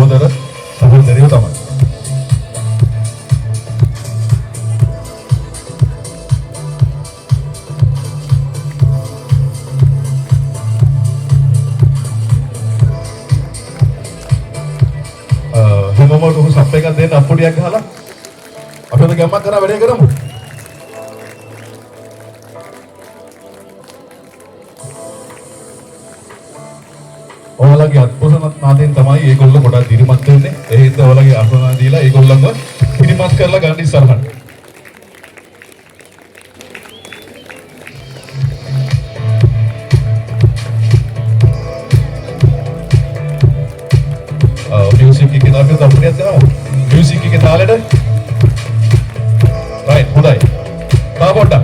සහෝදර සහෝදරියෝ තමයි. හැමෝම උණු සප් එකක් දෙන්න අප්පුඩියක් ගහලා අපිට ගැම්මක් කරා වැඩේ කරමු. ඔයාලගේ අත්පොසනත් නාදෙන් තමයි ඒගොල්ලෝ ගොඩක් දිරිමත් වෙන්නේ. ඒ හින්දා ඔයාලගේ අසුනා දීලා ඒගොල්ලන්ව දිරිමත් කරලා ගන්න ඉස්සරහට. म्यूजिक की किताब में अपने जाओ म्यूजिक की किताब ले राइट खुदाई बाबोटा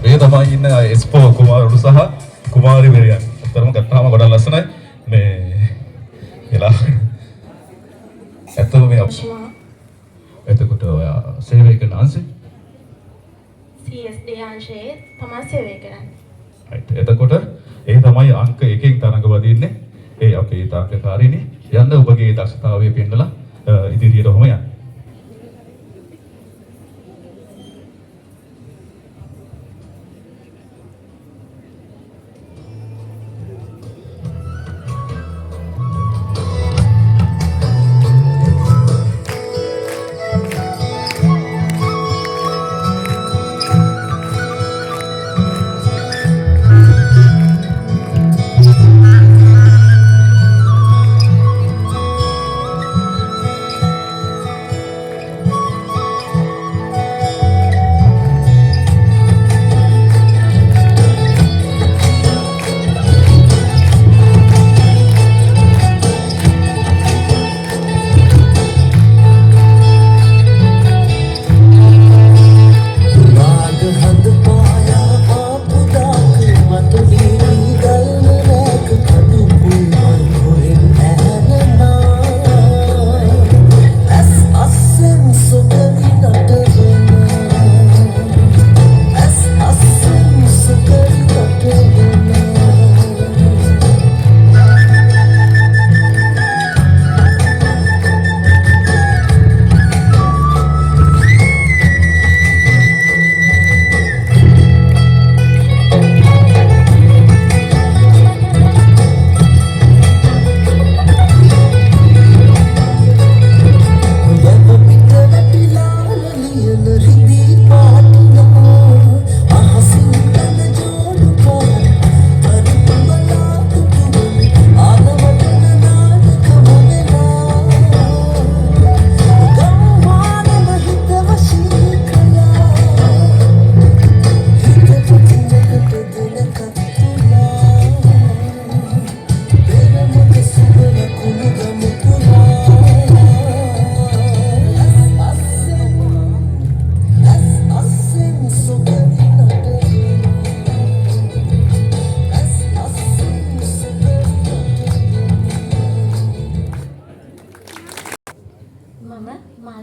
මේ තමයි ඉන්න එස්පෝ කුමාරුడు සහ කුමාරි වෙරියන්. අතරම ගත්තාම ගොඩක් ලස්සනයි. මේ එලා ඇත්තම මේ එතකොට ඔයා සේවය කරන අංශේ CSD අංශයේ තමයි සේවය කරන්නේ. right. එතකොට ඒ තමයි අංක 1කින් තරඟ වදින්නේ. ඒ අපේ තාක්ෂකාරිනේ යන්න ඔබගේ දක්ෂතාවය පෙන්නලා ඉදිරියටම යන්න.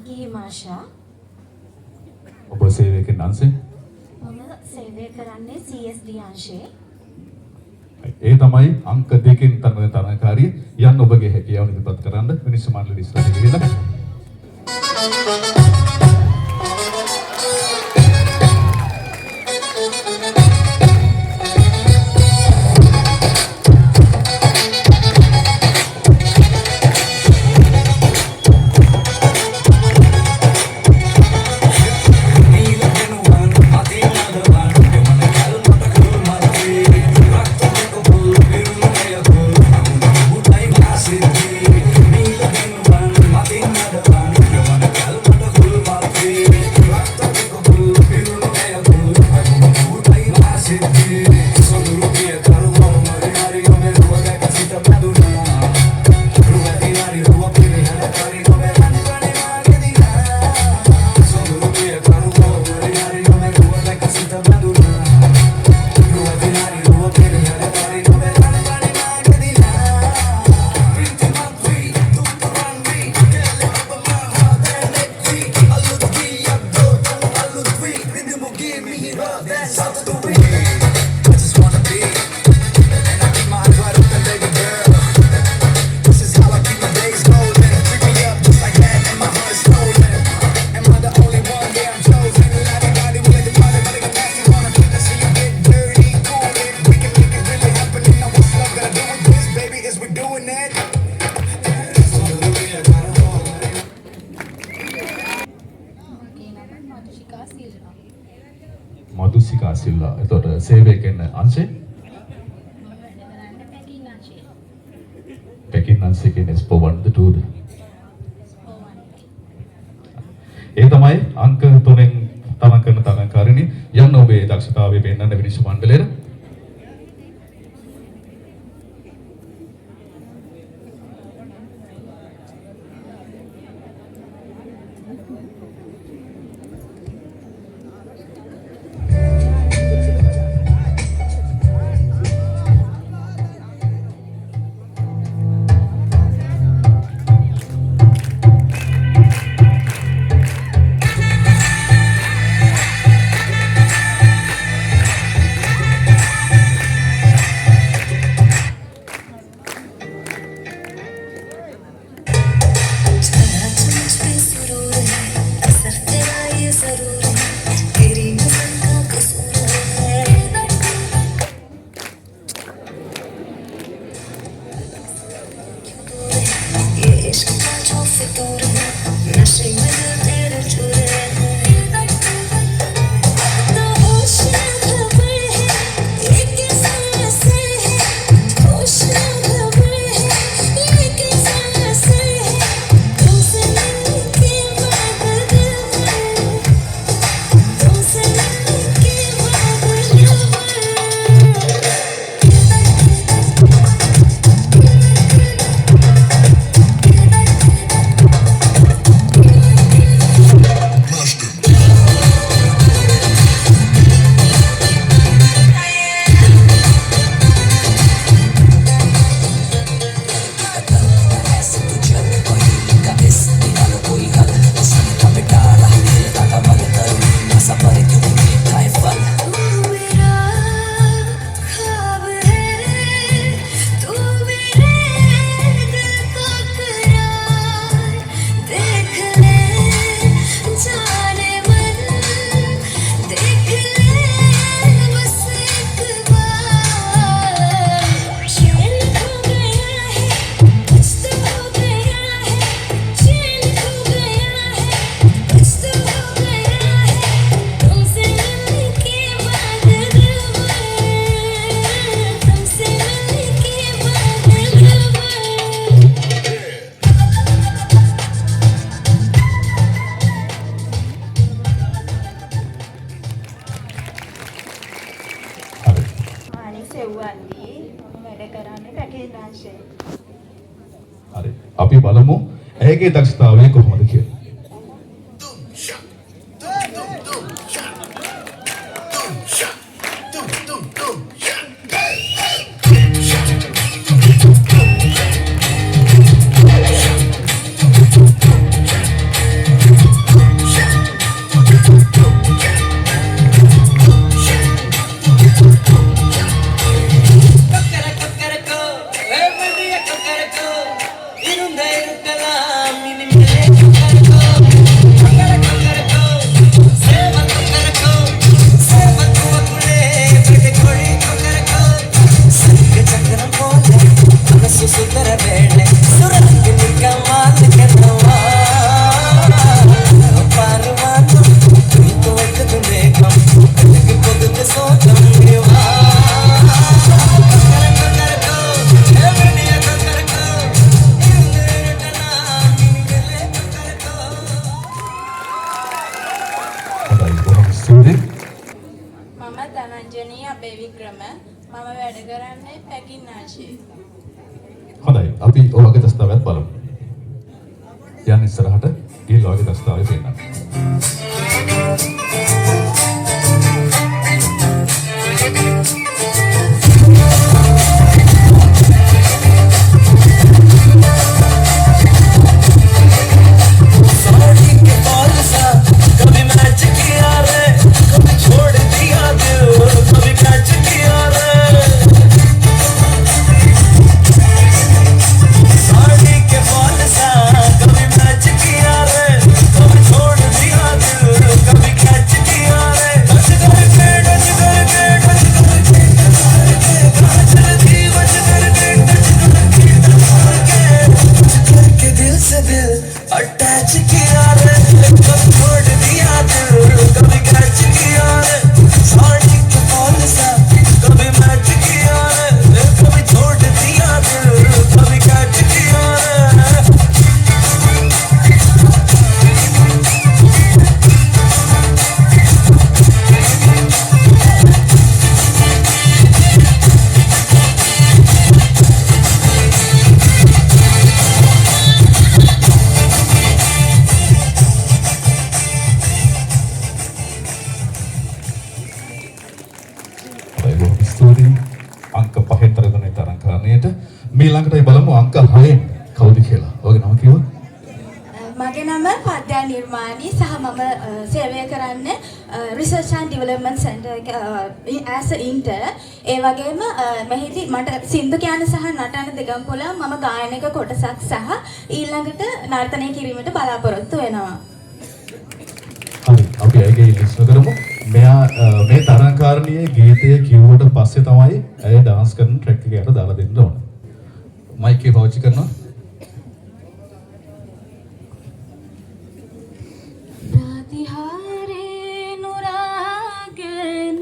මගේ හිමාෂා ඔබ සේවය කරන අංශය මම සේවය කරන්නේ CSD අංශයේ. ඒ තමයි අංක 2කින් තරඟ තරඟකාරිය යන්න ඔබගේ හැකියාව නිරූපත් කරන්න මිනිස්සු මණ්ඩල ඉස්සරහට ගිහිල්ලා මදුසිකා සිල්වා. එතකොට සේවය කරන අංශය පැකින් අංශය කියන්නේ ස්පෝ 1 2 ද ඒ තමයි අංක 3ෙන් තරඟ කරන තරඟකාරිනි යන්න ඔබේ දක්ෂතාවය පෙන්වන්න විනිශ්චය මණ්ඩලයට. හරි. අපි බලමු ඇයගේ දක්ෂතාවය කොහොමද කියලා. අබේ වික්‍රම. මම වැඩ කරන්නේ පැකින් ආශේ. හොඳයි. අපි ඔයගේ දස්තාවයත් බලමු. යන්න ඉස්සරහට ගිහින් ඔයගේ දස්තාවය පෙන්නන්න. අංක 5 තරගනේ තරංකාරණයට මේ ළඟටයි බලමු අංක 6න් කවුද කියලා. ඔයගේ නම කිව්වොත්? මගේ නම පද්‍යා නිර්මාණී සහ මම සේවය කරන්නේ Research and Development Center as a intern. ඒ වගේම මෙහිදී මට සින්දු කියන්න සහ නටන දෙකම පුළුවන්. මම ගායනික කොටසක් සහ ඊළඟට නර්තනය කිරීමට බලාපොරොත්තු වෙනවා. හරි අපි ඇයගේ ඉලිස්ට් කරමු. මෙයා මේ තරංකාරණියේ ගීතය කිව්වට පස්සේ තමයි ඇය ඩාන්ස් කරන ට්‍රැක් එකකට දාලා දෙන්න ඕන. මයික් එක පාවිච්චි කරනවා. ප්‍රතිහාරේ නුරාගෙන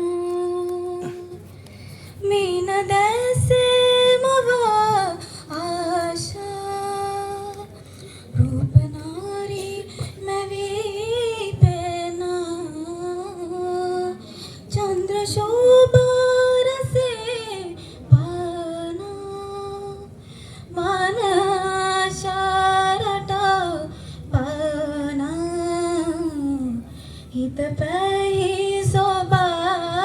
මීන දැසේ මව ආශා රූපනාරි මැවී පෙන චන්ද්‍ර ශෝභා රසේ පාන මානශාරට පාන හිත පැහි සෝභාගෙන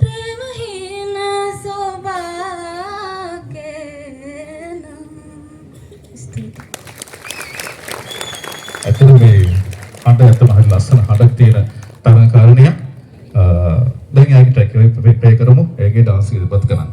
ප්‍රේමහීන සෝභාගෙන ඇත්තටම මේ හඬ ඇත්තම හරි ලස්සන හඬක් තියෙන තරංකාරණිය. දැන් ආයෙත් ට්‍රැක් එක ප්ලේ කරමු. ඒකේ ඩාන්ස් ඉදපත් කරන්න.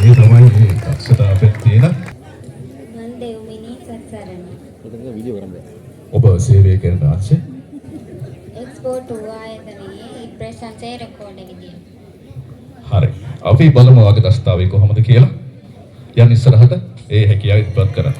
ඒ තමයි මේ දක්ෂතාවයක් තියෙන. මන් දෙව්මිනී සත්සරණ. ඒක වීඩියෝ කරන්න බෑ. ඔබ සේවය කරන ආශය එක්ස්පෝර්ට් 2 ආයතනයේ ප්‍රශංසය රෙකෝඩ් විදිය. හරි. අපි බලමු වාගේ දස්තාවේ කොහොමද කියලා. යන් ඉස්සරහට ඒ හැකියාව ඉවත් කරන්න.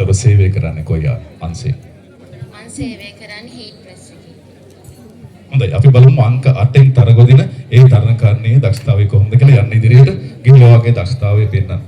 ඔබ සේවය කරන්නේ කොයි අංශේ? මම සේවය කරන්නේ හීට් ප්‍රෙස් එකේ. හොඳයි අපි බලමු අංක 8න් තරගොදින ඒ තරණකාරණයේ දක්ෂතාවය කොහොමද කියලා යන්න ඉදිරියට ගිහිල්ලා වාගේ දක්ෂතාවය පෙන්වන්න.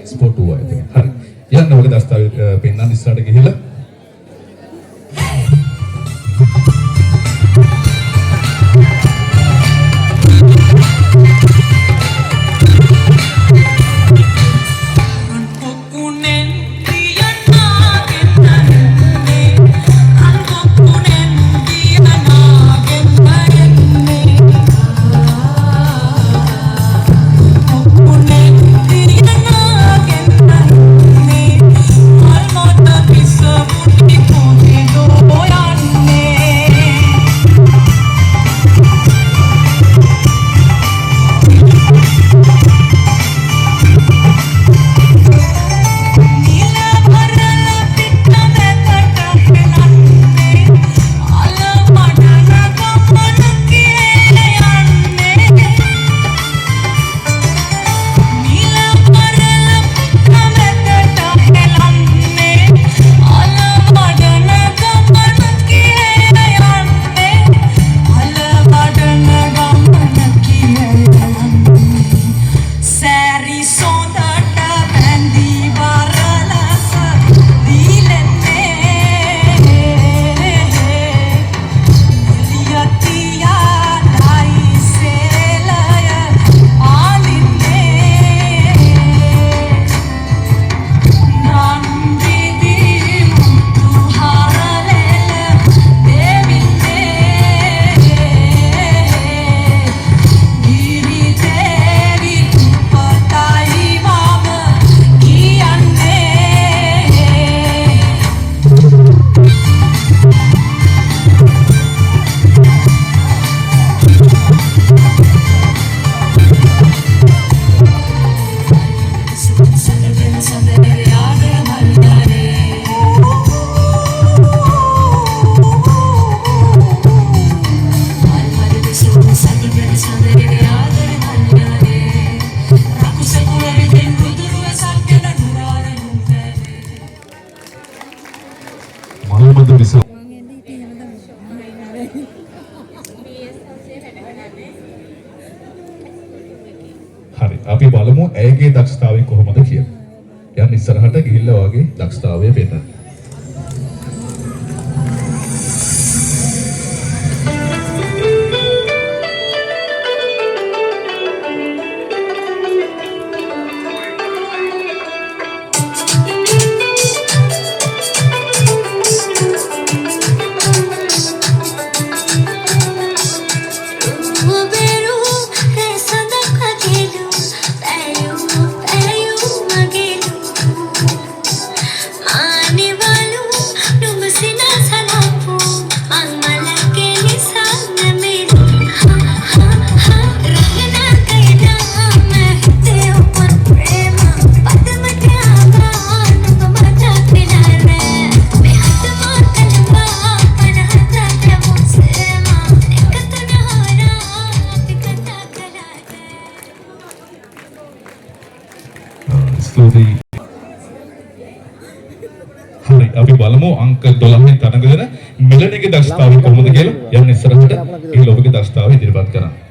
ස්පොට් වුණා ඉතින්. හරි. යන්න ඔයගේ දස්තාවේ පෙන්නන්න ඉස්සරහට ගිහිල්ලා So බලමු ඇයගේ දක්ෂතාවය කොහොමද කියලා. යන්න ඉස්සරහට ගිහිල්ලා වගේ දක්ෂතාවය පෙන්නන්න. හරි අපි බලමු අංක 12 තරඟ දෙන මෙලණිගේ දක්ෂතාවය කොහොමද කියලා. යන්න ඉස්සරහට ඒ ලෝකගේ දක්ෂතාවය ඉදිරිපත් කරන්න.